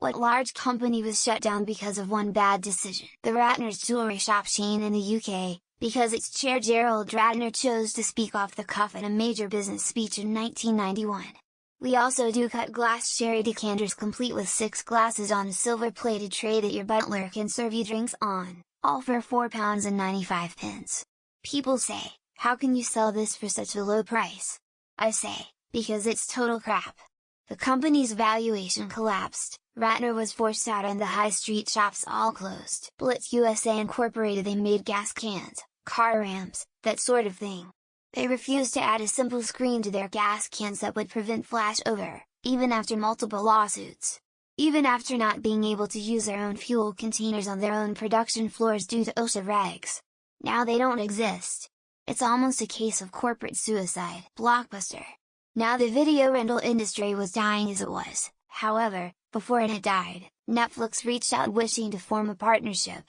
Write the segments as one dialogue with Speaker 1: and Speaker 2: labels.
Speaker 1: What large company was shut down because of one bad decision? The Ratner's jewelry shop chain in the UK, because its chair Gerald Ratner chose to speak off the cuff at a major business speech in 1991. We also do cut glass sherry decanters complete with 6 glasses on a silver-plated tray that your butler can serve you drinks on, all for £4.95. People say, how can you sell this for such a low price? I say, because it's total crap. The company's valuation collapsed, Ratner was forced out and the high street shops all closed. Blitz USA Incorporated, they made gas cans, car ramps, that sort of thing. They refused to add a simple screen to their gas cans that would prevent flashover, even after multiple lawsuits. Even after not being able to use their own fuel containers on their own production floors due to OSHA regs. Now they don't exist. It's almost a case of corporate suicide. Blockbuster. Now the video rental industry was dying as it was, however, before it had died, Netflix reached out wishing to form a partnership.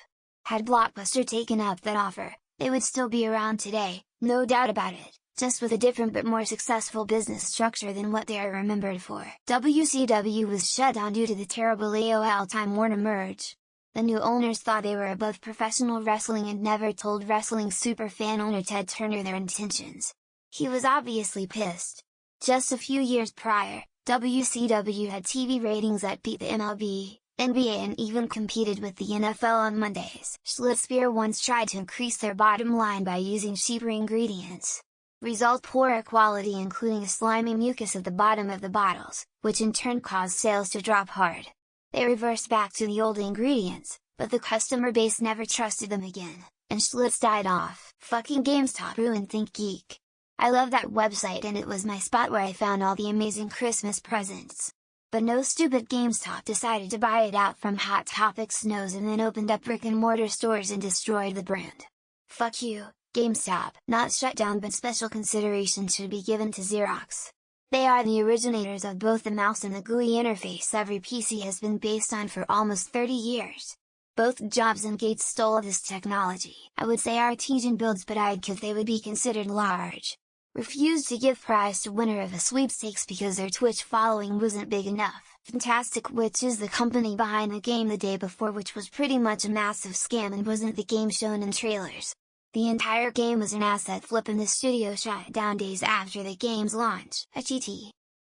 Speaker 1: Had Blockbuster taken up that offer, they would still be around today, no doubt about it, just with a different but more successful business structure than what they are remembered for. WCW was shut down due to the terrible AOL Time Warner merge. The new owners thought they were above professional wrestling and never told wrestling superfan owner Ted Turner their intentions. He was obviously pissed. Just a few years prior, WCW had TV ratings that beat the MLB, NBA and even competed with the NFL on Mondays. Schlitz-Beer once tried to increase their bottom line by using cheaper ingredients. Result: poorer quality, including a slimy mucus at the bottom of the bottles, which in turn caused sales to drop hard. They reversed back to the old ingredients, but the customer base never trusted them again, and Schlitz died off. Fucking GameStop ruined ThinkGeek. I love that website and it was my spot where I found all the amazing Christmas presents. But no stupid GameStop decided to buy it out from Hot Topic's nose and then opened up brick-and-mortar stores and destroyed the brand. Fuck you, GameStop. Not shut down, but special consideration should be given to Xerox. They are the originators of both the mouse and the GUI interface every PC has been based on for almost 30 years. Both Jobs and Gates stole this technology. I would say Artesian builds, but I'd kid they would be considered large. Refused to give prize to winner of a sweepstakes because their Twitch following wasn't big enough. Fantastic, which is the company behind the game The Day Before, which was pretty much a massive scam and wasn't the game shown in trailers. The entire game was an asset flip and the studio shut down days after the game's launch. HET.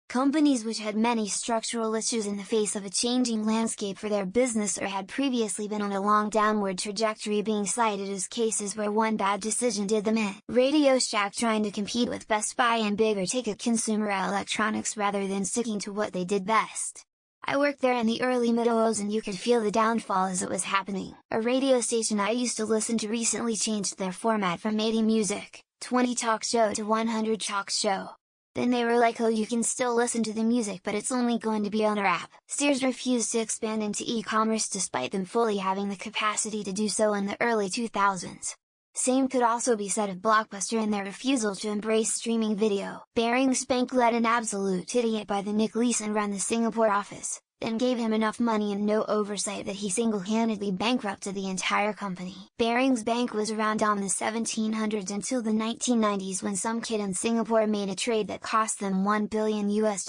Speaker 1: Companies which had many structural issues in the face of a changing landscape for their business or had previously been on a long downward trajectory being cited as cases where one bad decision did them in. Radio Shack trying to compete with Best Buy and bigger ticket consumer electronics rather than sticking to what they did best. I worked there in the early mid-00s and you could feel the downfall as it was happening. A radio station I used to listen to recently changed their format from 80 Music, 20 Talk Show to 100 Talk Show. Then they were like, oh, you can still listen to the music but it's only going to be on our app. Sears refused to expand into e-commerce despite them fully having the capacity to do so in the early 2000s. Same could also be said of Blockbuster and their refusal to embrace streaming video. Baring Spank let an absolute idiot by the Nick Leeson run the Singapore office, then gave him enough money and no oversight that he single-handedly bankrupted the entire company. Barings Bank was around on the 1700s until the 1990s when some kid in Singapore made a trade that cost them $1 billion US.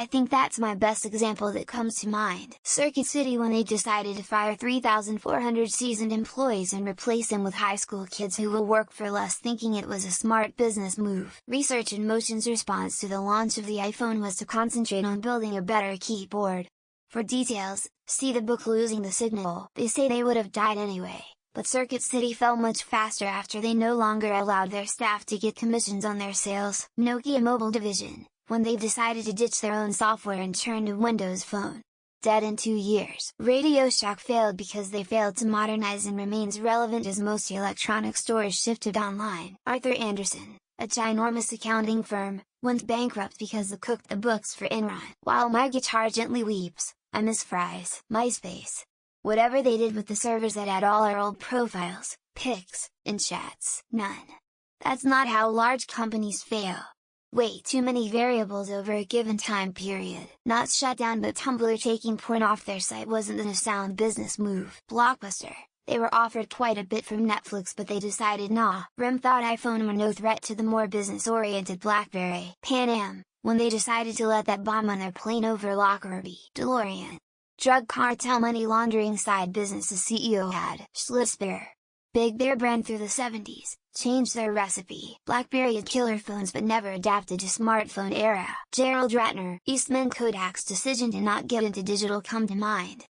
Speaker 1: I think that's my best example that comes to mind. Circuit City, when they decided to fire 3,400 seasoned employees and replace them with high school kids who will work for less, thinking it was a smart business move. Research in Motion's response to the launch of the iPhone was to concentrate on building a better keyboard. For details, see the book Losing the Signal. They say they would have died anyway, but Circuit City fell much faster after they no longer allowed their staff to get commissions on their sales. Nokia Mobile Division, when they decided to ditch their own software and turn to Windows Phone. Dead in 2 years. Radio Shack failed because they failed to modernize and remains relevant as most electronic stores shifted online. Arthur Andersen, a ginormous accounting firm, went bankrupt because they cooked the books for Enron. While my guitar gently weeps, I miss Fry's. MySpace. Whatever they did with the servers that had all our old profiles, pics, and chats. None. That's not how large companies fail. Way too many variables over a given time period. Not shut down, but Tumblr taking porn off their site wasn't a sound business move. Blockbuster, they were offered quite a bit from Netflix but they decided nah. RIM thought iPhone were no threat to the more business-oriented BlackBerry. Pan Am, when they decided to let that bomb on their plane over Lockerbie. DeLorean. Drug cartel money laundering side business the CEO had. Schlitz Bear. Big Bear brand through the 70s, changed their recipe. BlackBerry had killer phones but never adapted to smartphone era. Gerald Ratner. Eastman Kodak's decision to not get into digital come to mind.